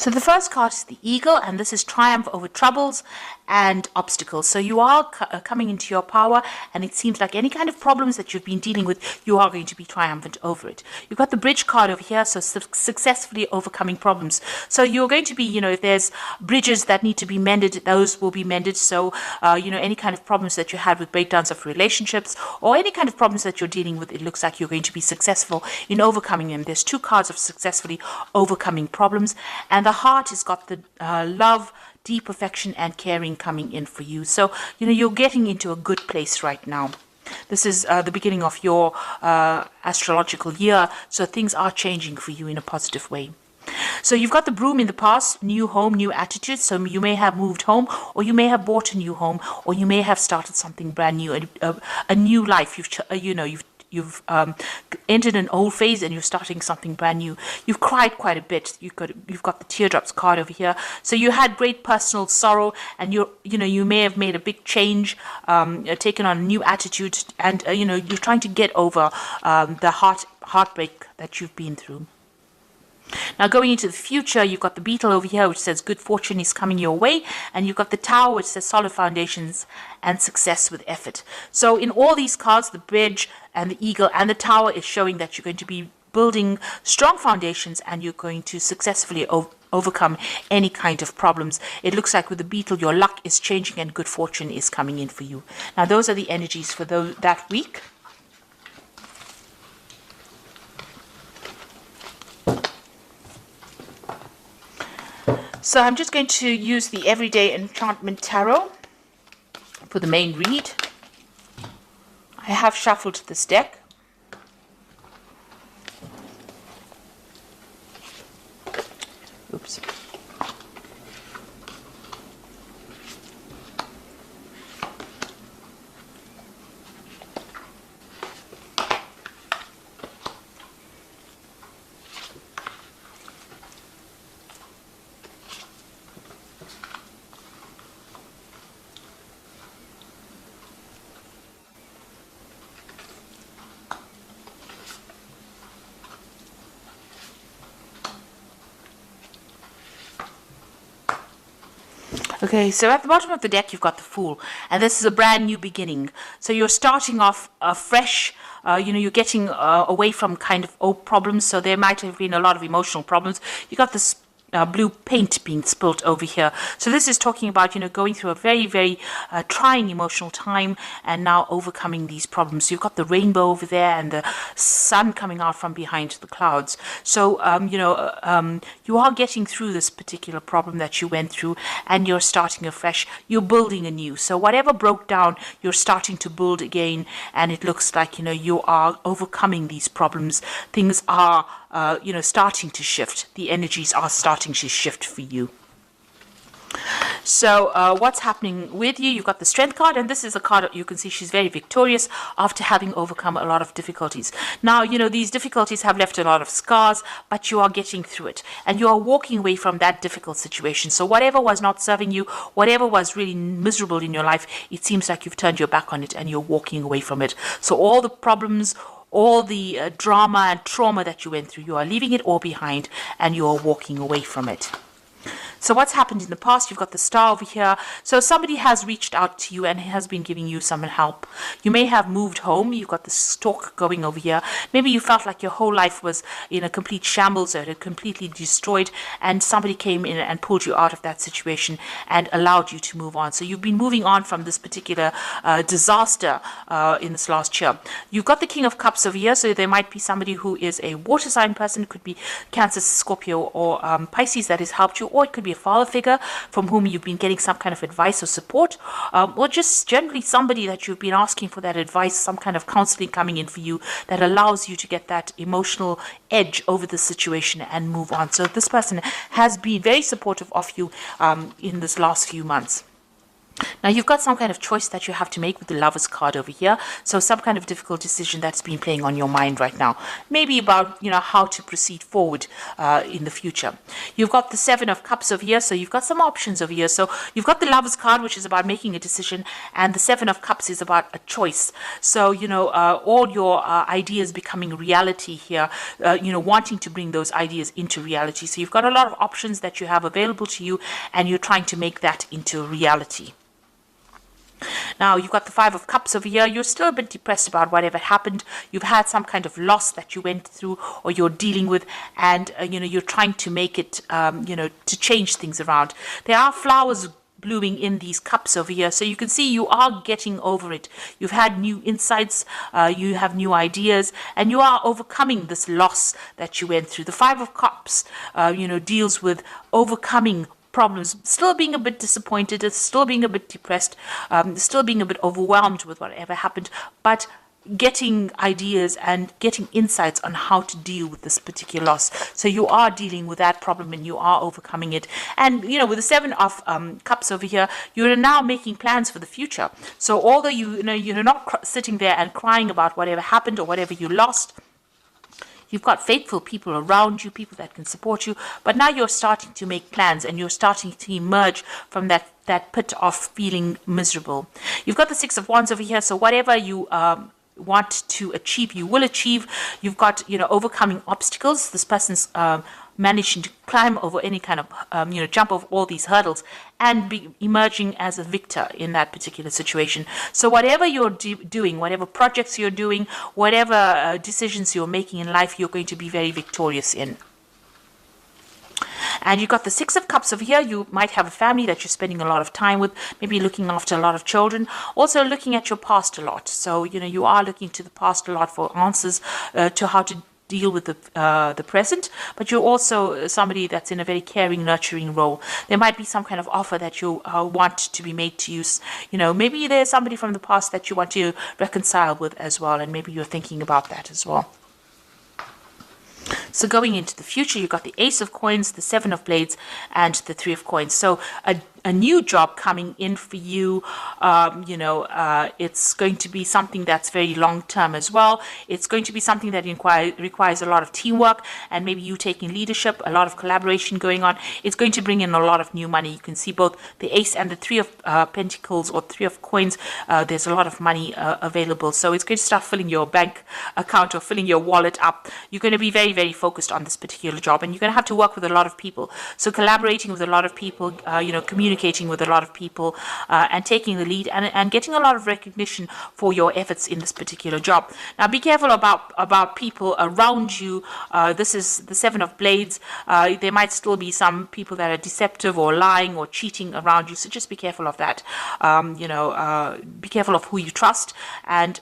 So the first card is the Eagle, and this is triumph over troubles and obstacles. So you are coming into your power, and it seems like any kind of problems that you've been dealing with, you are going to be triumphant over it. You've got the Bridge card over here, so successfully overcoming problems. So you're going to be, if there's bridges that need to be mended, those will be mended. So, any kind of problems that you had with breakdowns of relationships or any kind of problems that you're dealing with, it looks like you're going to be successful in overcoming them. There's 2 cards of successfully overcoming problems, and the Heart has got the love, deep affection and caring coming in for you. So, you're getting into a good place right now. This is the beginning of your astrological year, so things are changing for you in a positive way. So you've got the Broom in the past, new home, new attitude. So you may have moved home, or you may have bought a new home, or you may have started something brand new, a new life. You've entered an old phase and you're starting something brand new. You've cried quite a bit. You've got the teardrops card over here. So you had great personal sorrow, and you may have made a big change, taken on a new attitude, and you're trying to get over the heartbreak that you've been through. Now going into the future, you've got the Beetle over here, which says good fortune is coming your way, and you've got the Tower, which says solid foundations and success with effort. So in all these cards, the Bridge and the Eagle and the Tower is showing that you're going to be building strong foundations, and you're going to successfully overcome any kind of problems. It looks like with the Beetle, your luck is changing and good fortune is coming in for you. Now those are the energies for that week. So I'm just going to use the Everyday Enchantment Tarot for the main read. I have shuffled this deck. Oops. Okay, so at the bottom of the deck, you've got the Fool, and this is a brand new beginning. So you're starting off fresh. You're getting away from kind of old problems. So there might have been a lot of emotional problems. You got this blue paint being spilt over here. So this is talking about, going through a very, very trying emotional time and now overcoming these problems. You've got the rainbow over there and the sun coming out from behind the clouds. So, you are getting through this particular problem that you went through, and you're starting afresh. You're building anew. So whatever broke down, you're starting to build again, and it looks like, you are overcoming these problems. Things are starting to shift. The energies are starting to shift for you. So what's happening with you? You've got the Strength card, and this is a card that you can see she's very victorious after having overcome a lot of difficulties. Now, these difficulties have left a lot of scars, but you are getting through it, and you are walking away from that difficult situation. So whatever was not serving you, whatever was really miserable in your life, it seems like you've turned your back on it and you're walking away from it. So all the problems, all the drama and trauma that you went through, you are leaving it all behind and you are walking away from it. So what's happened in the past? You've got the Star over here. So somebody has reached out to you and has been giving you some help. You may have moved home. You've got the Stork going over here. Maybe you felt like your whole life was in a complete shambles, or it had completely destroyed, and somebody came in and pulled you out of that situation and allowed you to move on. So you've been moving on from this particular disaster in this last year. You've got the King of Cups over here. So there might be somebody who is a water sign person. It could be Cancer, Scorpio, or Pisces that has helped you, or it could be a father figure from whom you've been getting some kind of advice or support, or just generally somebody that you've been asking for that advice, some kind of counseling coming in for you that allows you to get that emotional edge over the situation and move on. So this person has been very supportive of you in this last few months. Now you've got some kind of choice that you have to make with the Lovers card over here. So some kind of difficult decision that's been playing on your mind right now. Maybe about, how to proceed forward in the future. You've got the Seven of Cups over here. So you've got some options over here. So you've got the Lovers card, which is about making a decision. And the Seven of Cups is about a choice. So, all your ideas becoming reality here, wanting to bring those ideas into reality. So you've got a lot of options that you have available to you, and you're trying to make that into reality. Now, you've got the Five of Cups over here. You're still a bit depressed about whatever happened. You've had some kind of loss that you went through or you're dealing with, and, you're trying to make it, to change things around. There are flowers blooming in these cups over here, so you can see you are getting over it. You've had new insights, you have new ideas, and you are overcoming this loss that you went through. The Five of Cups, deals with overcoming problems, still being a bit disappointed, still being a bit depressed, still being a bit overwhelmed with whatever happened, but getting ideas and getting insights on how to deal with this particular loss. So you are dealing with that problem and you are overcoming it. And, with the Seven of Cups over here, you're now making plans for the future. So although you're not sitting there and crying about whatever happened or whatever you lost, you've got faithful people around you, people that can support you. But now you're starting to make plans and you're starting to emerge from that pit of feeling miserable. You've got the Six of Wands over here. So whatever you want to achieve, you will achieve. You've got, overcoming obstacles. This person's managing to climb over any kind of, jump over all these hurdles and be emerging as a victor in that particular situation. So whatever you're doing, whatever projects you're doing, whatever decisions you're making in life, you're going to be very victorious in. And you've got the Six of Cups over here. You might have a family that you're spending a lot of time with, maybe looking after a lot of children, also looking at your past a lot. So, you are looking to the past a lot for answers to how to deal with the present, but you're also somebody that's in a very caring, nurturing role. There might be some kind of offer that you want to be made to use. Maybe there's somebody from the past that you want to reconcile with as well, and maybe you're thinking about that as well. So going into the future, you've got the Ace of Coins, the Seven of Blades, and the Three of Coins. So a new job coming in for you. It's going to be something that's very long term as well. It's going to be something that requires a lot of teamwork and maybe you taking leadership, a lot of collaboration going on. It's going to bring in a lot of new money. You can see both the Ace and the Three of Pentacles or Three of Coins. There's a lot of money available. So it's going to start filling your bank account or filling your wallet up. You're going to be very, very focused on this particular job, and you're going to have to work with a lot of people. So collaborating with a lot of people, communicating with a lot of people, and taking the lead and getting a lot of recognition for your efforts in this particular job. Now be careful about people around you. This is the Seven of Blades. There might still be some people that are deceptive or lying or cheating around you, so just be careful of that. Be careful of who you trust, and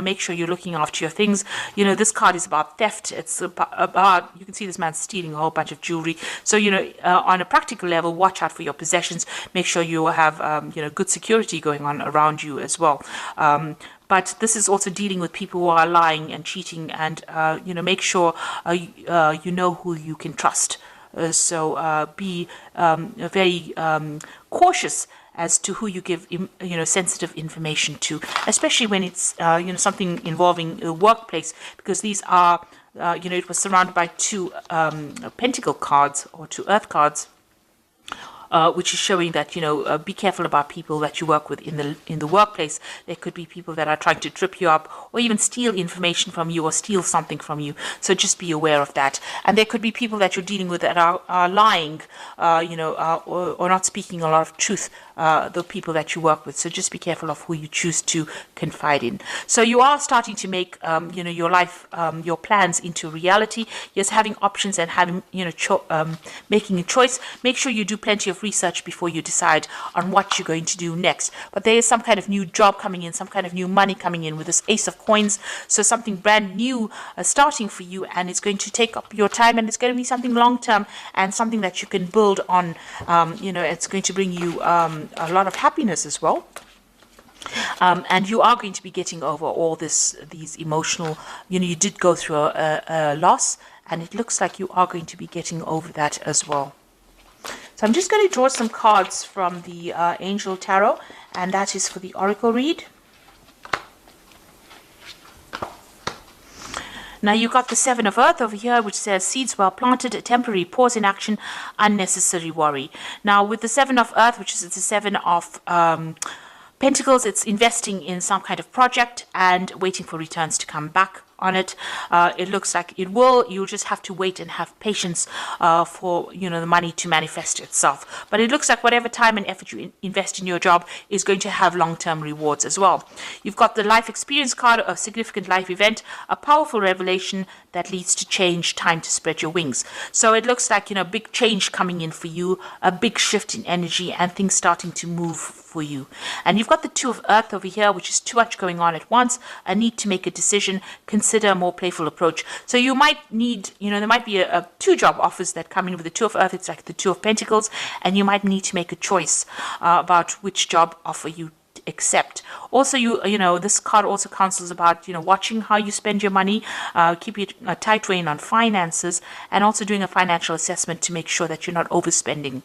make sure you're looking after your things. This card is about theft. It's about, you can see this man stealing a whole bunch of jewelry. So on a practical level, watch out for your possessions. Make sure you have good security going on around you as well. But this is also dealing with people who are lying and cheating, and make sure you know who you can trust. So be very cautious as to who you give sensitive information to, especially when it's something involving a workplace, because these are it was surrounded by two pentacle cards or two earth cards. Which is showing that be careful about people that you work with in the workplace. There could be people that are trying to trip you up or even steal information from you or steal something from you. So just be aware of that. And there could be people that you're dealing with that are lying, or not speaking a lot of truth. The people that you work with. So just be careful of who you choose to confide in. So you are starting to make your life, your plans into reality. Yes, having options and having making a choice. Make sure you do plenty of research before you decide on what you're going to do next. But there is some kind of new job coming in, some kind of new money coming in with this Ace of Coins. So something brand new starting for you, and it's going to take up your time, and it's going to be something long term and something that you can build on. It's going to bring you a lot of happiness as well. And you are going to be getting over all these emotional, you did go through a loss, and it looks like you are going to be getting over that as well. So I'm just going to draw some cards from the Angel Tarot, and that is for the Oracle read. Now you got the Seven of Earth over here, which says seeds well planted, a temporary pause in action, unnecessary worry. Now with the Seven of Earth, which is the Seven of Pentacles, it's investing in some kind of project and waiting for returns to come back on it. It looks like it will. You'll just have to wait and have patience for the money to manifest itself. But it looks like whatever time and effort you invest in your job is going to have long-term rewards as well. You've got the life experience card, a significant life event, a powerful revelation that leads to change, time to spread your wings. So it looks like big change coming in for you, a big shift in energy, and things starting to move for you. And you've got the Two of Earth over here, which is too much going on at once, a need to make a decision, consider a more playful approach. So you might need, there might be a two job offers that come in with the Two of Earth. It's like the Two of Pentacles, and you might need to make a choice about which job offer you accept. Also, this card also counsels about watching how you spend your money, keeping a tight rein on finances, and also doing a financial assessment to make sure that you're not overspending.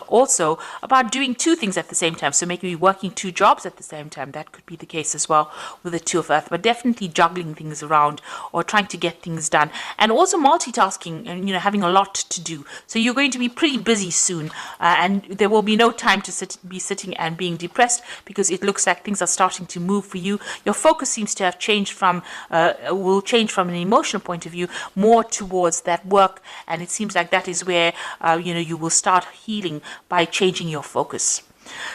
Also about doing two things at the same time. So maybe working two jobs at the same time. That could be the case as well with the Two of Earth, but definitely juggling things around or trying to get things done, and also multitasking and having a lot to do. So you're going to be pretty busy soon, and there will be no time to be sitting and being depressed, because it looks like things are starting to move for you. Your focus seems to have changed will change from an emotional point of view more towards that work, and it seems like that is where you will start healing by changing your focus.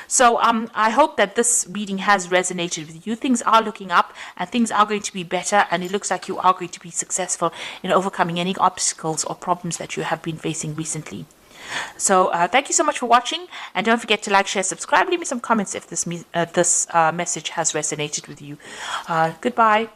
So I hope that this reading has resonated with you. Things are looking up and things are going to be better, and it looks like you are going to be successful in overcoming any obstacles or problems that you have been facing recently. So thank you so much for watching, and don't forget to like, share, subscribe, leave me some comments if this message has resonated with you. Goodbye.